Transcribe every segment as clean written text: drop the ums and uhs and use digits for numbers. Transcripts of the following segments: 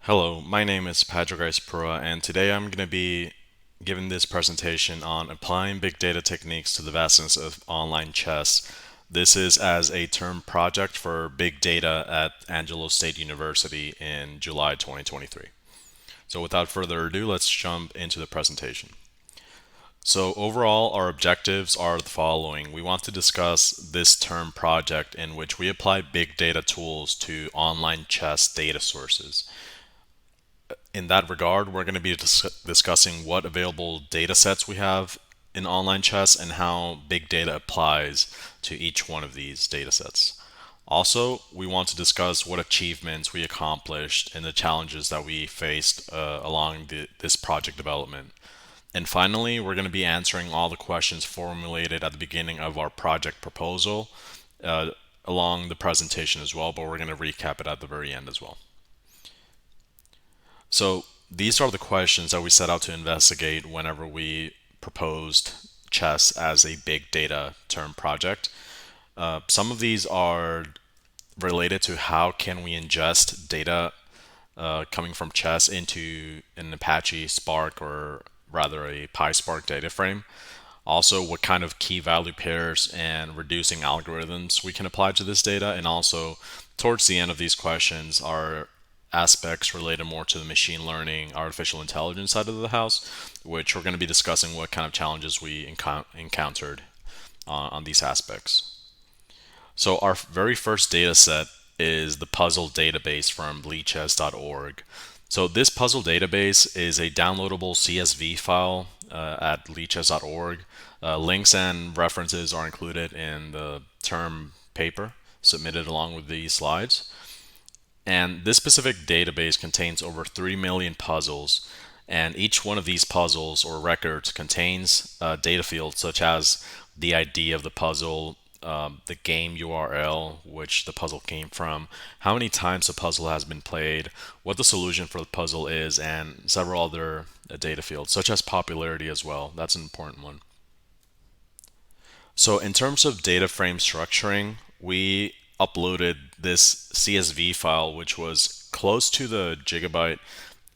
Hello, my name is Patrick Pura, and today I'm going to be giving this presentation on applying big data techniques to the vastness of online chess. This is as a term project for big data at Angelo State University in July 2023. So without further ado, let's jump into the presentation. So overall, our objectives are the following. We want to discuss this term project in which we apply big data tools to online chess data sources. In that regard, we're going to be discussing what available data sets we have in online chess and how big data applies to each one of these data sets. Also, we want to discuss what achievements we accomplished and the challenges that we faced along this project development. And finally, we're going to be answering all the questions formulated at the beginning of our project proposal along the presentation as well, but we're going to recap it at the very end as well. So these are the questions that we set out to investigate whenever we proposed chess as a big data term project. Some of these are related to how can we ingest data coming from chess into an Apache Spark or rather a PySpark data frame. Also, what kind of key value pairs and reducing algorithms we can apply to this data. And also, towards the end of these questions are aspects related more to the machine learning, artificial intelligence side of the house, which we're going to be discussing what kind of challenges we encountered on these aspects. So our very first data set is the puzzle database from lichess.org. So this puzzle database is a downloadable CSV file at lichess.org. Links and references are included in the term paper submitted along with these slides. And this specific database contains over 3 million puzzles, and each one of these puzzles or records contains data fields such as the ID of the puzzle, the game URL, which the puzzle came from, how many times the puzzle has been played, what the solution for the puzzle is, and several other data fields, such as popularity as well. That's an important one. So in terms of data frame structuring, we uploaded this CSV file, which was close to the gigabyte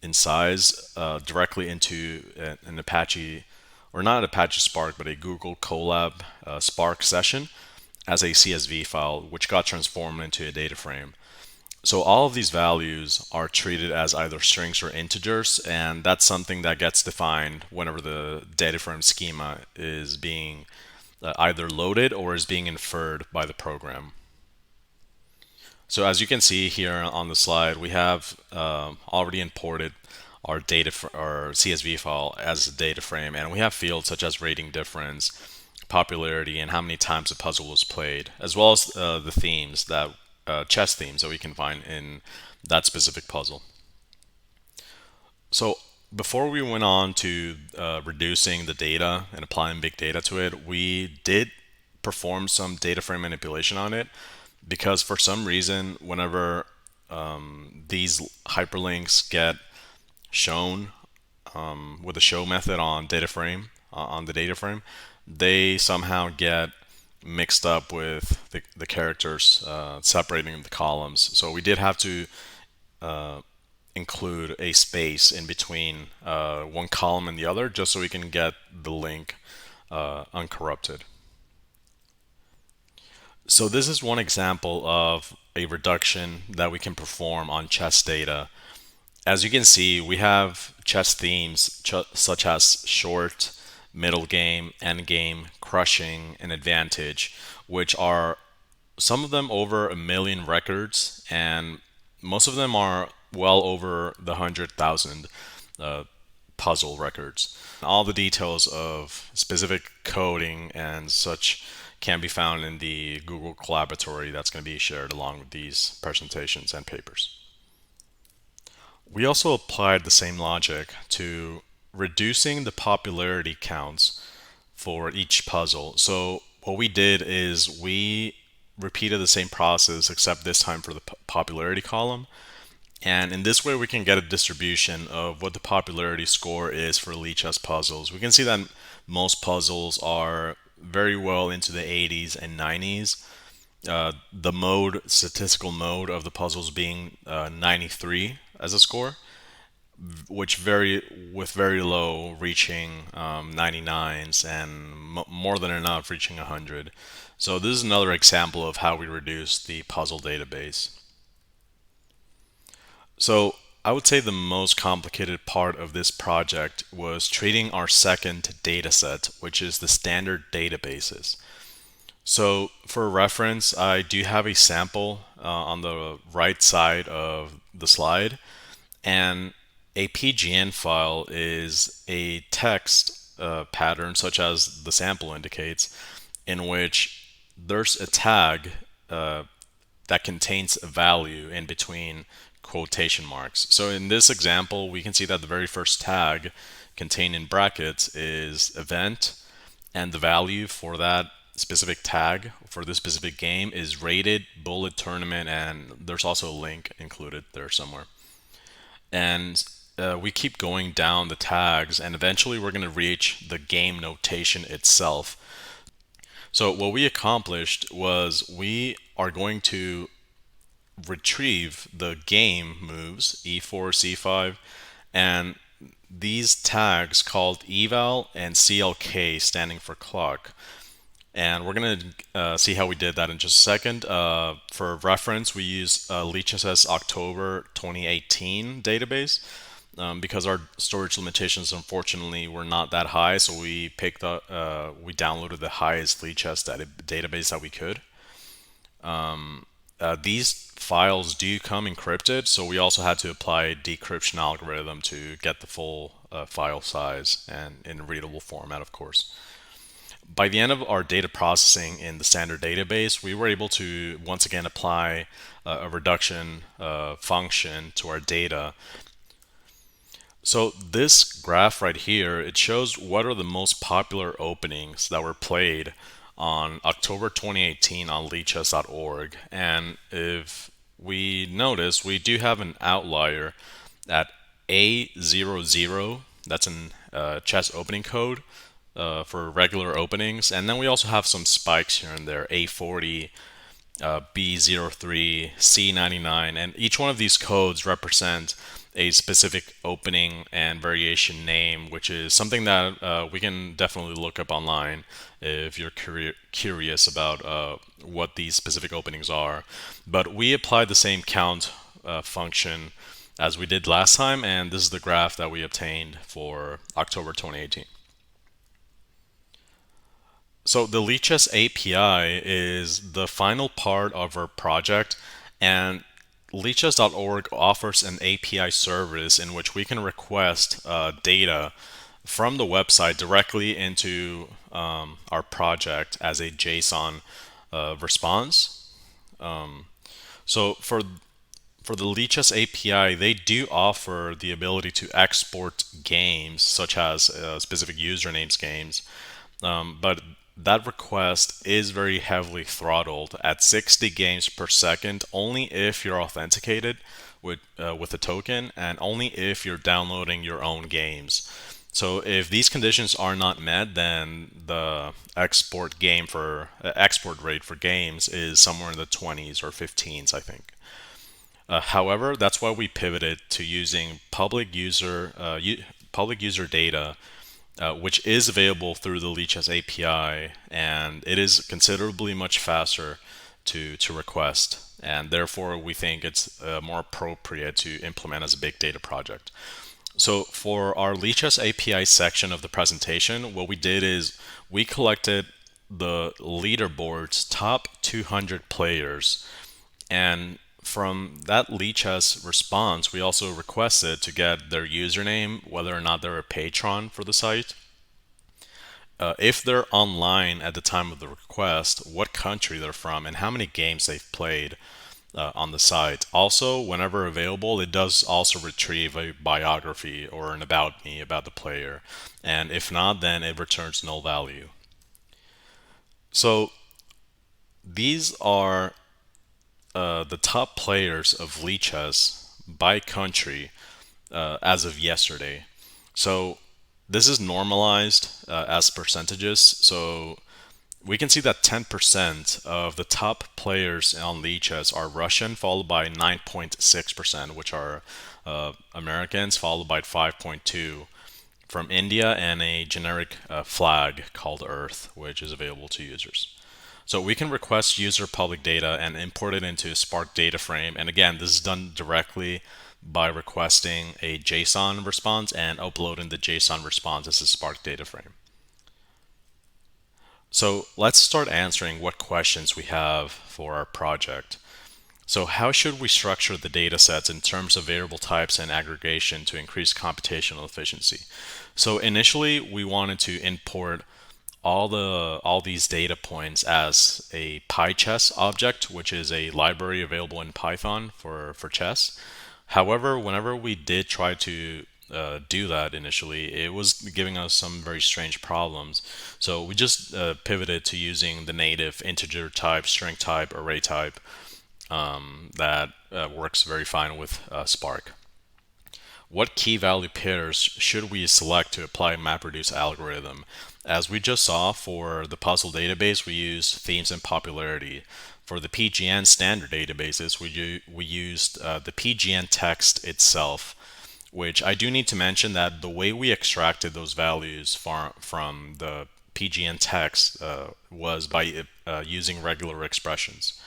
in size, directly into an Apache, or not an Apache Spark, but a Google Colab Spark session as a CSV file, which got transformed into a data frame. So all of these values are treated as either strings or integers, and that's something that gets defined whenever the data frame schema is being either loaded or is being inferred by the program. So as you can see here on the slide, we have already imported our our CSV file as a data frame, and we have fields such as rating difference, popularity, and how many times a puzzle was played, as well as the themes that chess themes that we can find in that specific puzzle. So before we went on to reducing the data and applying big data to it, we did perform some data frame manipulation on it because for some reason, whenever these hyperlinks get shown with a show method on data frame on the data frame, they somehow get mixed up with the characters separating the columns. So we did have to include a space in between one column and the other just so we can get the link uncorrupted. So this is one example of a reduction that we can perform on chess data. As you can see, we have chess themes such as short, middle game, end game, crushing, and advantage, which are some of them over 1 million records, and most of them are well over the 100,000 puzzle records. All the details of specific coding and such can be found in the Google Collaboratory that's going to be shared along with these presentations and papers. We also applied the same logic to reducing the popularity counts for each puzzle. So what we did is we repeated the same process except this time for the popularity column. And in this way, we can get a distribution of what the popularity score is for Lichess puzzles. We can see that most puzzles are very well into the 80s and 90s. The statistical mode of the puzzles being 93 as a score, which very with very low reaching 99s and more than enough reaching 100. So this is another example of how we reduce the puzzle database. So I would say the most complicated part of this project was treating our second dataset, which is the standard databases. So for reference, I do have a sample on the right side of the slide, and a PGN file is a text pattern, such as the sample indicates, in which there's a tag that contains a value in between quotation marks. So in this example, we can see that the very first tag contained in brackets is event, and the value for that specific tag for this specific game is rated bullet tournament, and there's also a link included there somewhere. And we keep going down the tags, and eventually we're going to reach the game notation itself. So what we accomplished was we are going to retrieve the game moves e4, c5, and these tags called eval and clk, standing for clock. And we're going to see how we did that in just a second. For reference, we use LeechSS October 2018 database because our storage limitations, unfortunately, were not that high. So we we downloaded the highest LeechSS database that we could. These files do come encrypted, so we also had to apply a decryption algorithm to get the full file size and in readable format, of course. By the end of our data processing in the standard database, we were able to once again apply a reduction function to our data. So this graph right here, it shows what are the most popular openings that were played on October 2018 on leechess.org. And if we notice, we do have an outlier at A00, that's an chess opening code for regular openings. And then we also have some spikes here and there, A40, B03, C99, and each one of these codes represent a specific opening and variation name, which is something that we can definitely look up online if you're curious about what these specific openings are. But we applied the same count function as we did last time, and this is the graph that we obtained for October 2018. So the LeechSS API is the final part of our project, and leechess.org offers an API service in which we can request data from the website directly into our project as a JSON response. So for the LeechSS API, they do offer the ability to export games, such as specific usernames games, but that request is very heavily throttled at 60 games per second, only if you're authenticated with a token, and only if you're downloading your own games. So if these conditions are not met, then the export rate for games is somewhere in the 20s or 15s, I think. However, that's why we pivoted to using public user data, which is available through the LeechSS API, and it is considerably much faster to request, and therefore we think it's more appropriate to implement as a big data project. So for our LeechSS API section of the presentation, what we did is we collected the leaderboard's top 200 players, and from that LeechSS response, we also requested to get their username, whether or not they're a patron for the site. If they're online at the time of the request, what country they're from, and how many games they've played on the site. Also, whenever available, it does also retrieve a biography or an about me about the player. And if not, then it returns null value. So these are the top players of LeechSS by country as of yesterday. So this is normalized as percentages. So we can see that 10% of the top players on LeechSS are Russian, followed by 9.6%, which are Americans, followed by 5.2 from India, and a generic flag called Earth, which is available to users. So we can request user public data and import it into Spark data frame. And again, this is done directly by requesting a JSON response and uploading the JSON response as a Spark data frame. So let's start answering what questions we have for our project. So how should we structure the data sets in terms of variable types and aggregation to increase computational efficiency? So initially we wanted to import all these data points as a PyChess object, which is a library available in Python for chess. However, whenever we did try to do that initially, it was giving us some very strange problems. So we just pivoted to using the native integer type, string type, array type that works very fine with Spark. What key value pairs should we select to apply MapReduce algorithm? As we just saw for the puzzle database, we used themes and popularity. For the PGN standard databases, we used the PGN text itself, which I do need to mention that the way we extracted those values from the PGN text was by using regular expressions.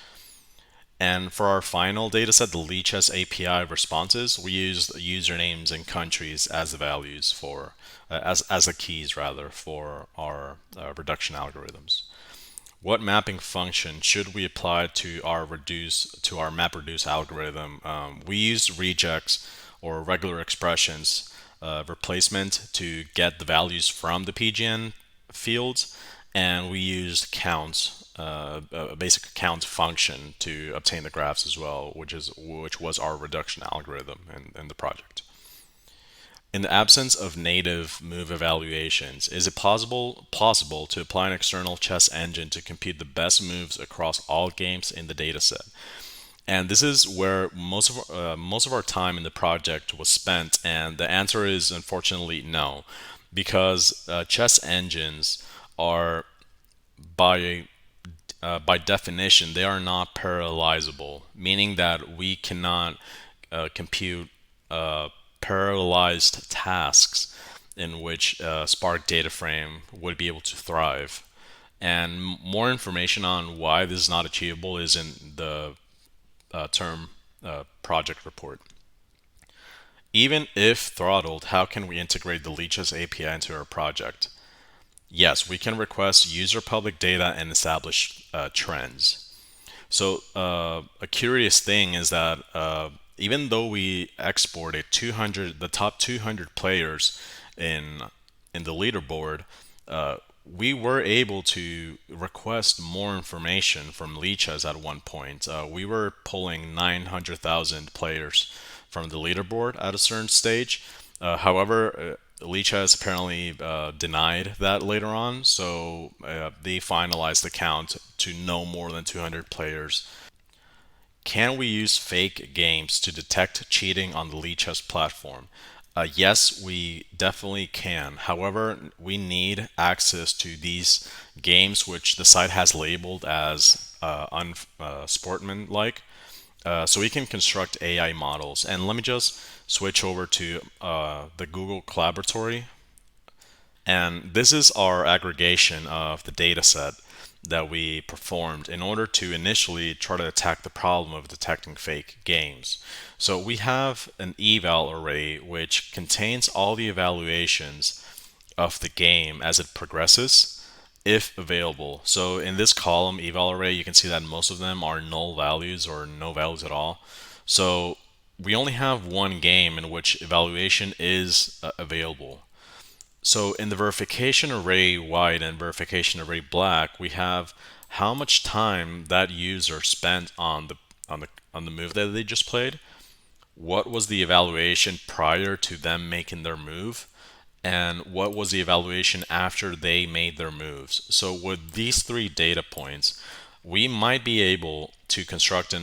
And for our final dataset, the Lichess API responses, we used usernames and countries as the values for, as the keys rather, for our reduction algorithms. What mapping function should we apply to our MapReduce algorithm? We used regex or regular expressions replacement to get the values from the PGN fields, and we used counts, a basic count function to obtain the graphs as well, which was our reduction algorithm in the project. In the absence of native move evaluations, is it possible to apply an external chess engine to compute the best moves across all games in the dataset? And this is where most of our time in the project was spent, and the answer is unfortunately no, because chess engines are by definition they are not parallelizable, meaning that we cannot compute parallelized tasks in which Spark data frame would be able to thrive. And more information on why this is not achievable is in the term project report. Even if throttled, how can we integrate the Lichess API into our project? Yes, we can request user public data and establish trends. So a curious thing is that even though we exported the top 200 players in the leaderboard, we were able to request more information from Lichess at one point. We were pulling 900,000 players from the leaderboard at a certain stage. However, Lichess apparently denied that later on, so they finalized the count to no more than 200 players. Can we use fake games to detect cheating on the Lichess platform? Yes, we definitely can. However, we need access to these games, which the site has labeled as unsportsmanlike, so we can construct AI models. And let me just switch over to the Google Collaboratory. And this is our aggregation of the data set that we performed in order to initially try to attack the problem of detecting fake games. So we have an eval array which contains all the evaluations of the game as it progresses, if available. So in this column eval array, you can see that most of them are null values or no values at all. So we only have one game in which evaluation is available. So in the verification array white and verification array black, we have how much time that user spent on the move that they just played, what was the evaluation prior to them making their move, and what was the evaluation after they made their moves. So with these three data points, we might be able to construct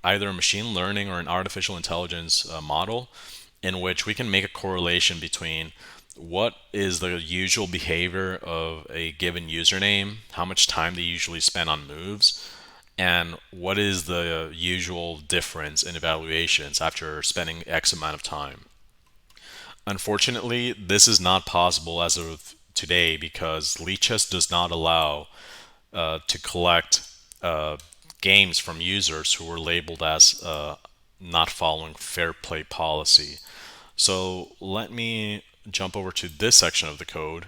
either a machine learning or an artificial intelligence model in which we can make a correlation between what is the usual behavior of a given username, how much time they usually spend on moves, And what is the usual difference in evaluations after spending X amount of time? Unfortunately, this is not possible as of today because Lichess does not allow to collect games from users who were labeled as not following fair play policy. So let me jump over to this section of the code.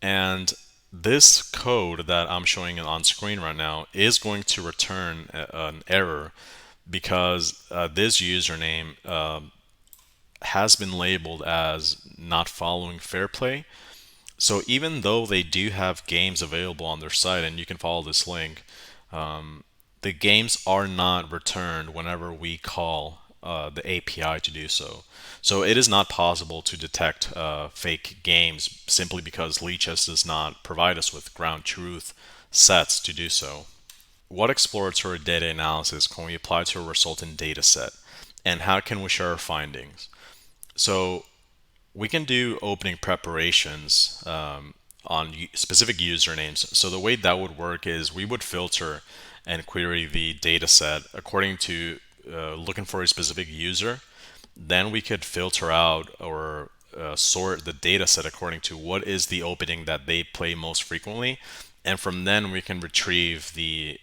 And this code that I'm showing on screen right now is going to return an error because this username has been labeled as not following fair play. So even though they do have games available on their site, and you can follow this link, the games are not returned whenever we call the API to do so. So it is not possible to detect fake games simply because Lichess does not provide us with ground truth sets to do so. What exploratory data analysis can we apply to a resultant data set? And how can we share our findings? So we can do opening preparations on specific usernames. So the way that would work is we would filter and query the data set according to looking for a specific user. Then we could filter out or sort the data set according to what is the opening that they play most frequently. And from then we can retrieve the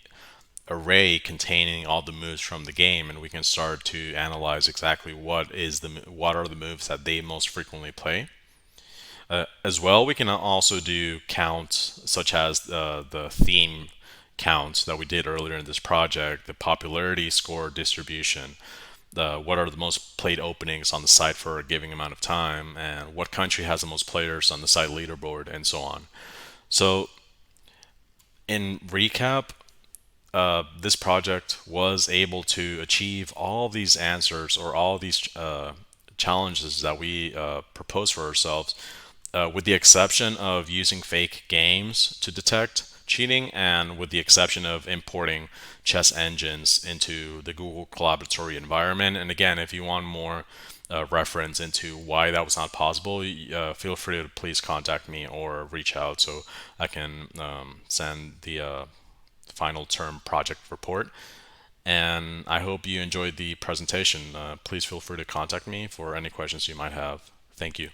array containing all the moves from the game, and we can start to analyze exactly what are the moves that they most frequently play. As well, we can also do counts such as the theme counts that we did earlier in this project, the popularity score distribution, what are the most played openings on the site for a given amount of time, and what country has the most players on the site leaderboard, and so on. So, in recap, this project was able to achieve all these answers or all these challenges that we proposed for ourselves, with the exception of using fake games to detect cheating, and with the exception of importing chess engines into the Google collaboratory environment. And again, if you want more reference into why that was not possible, feel free to please contact me or reach out so I can send the final term project report. And I hope you enjoyed the presentation. Please feel free to contact me for any questions you might have. Thank you.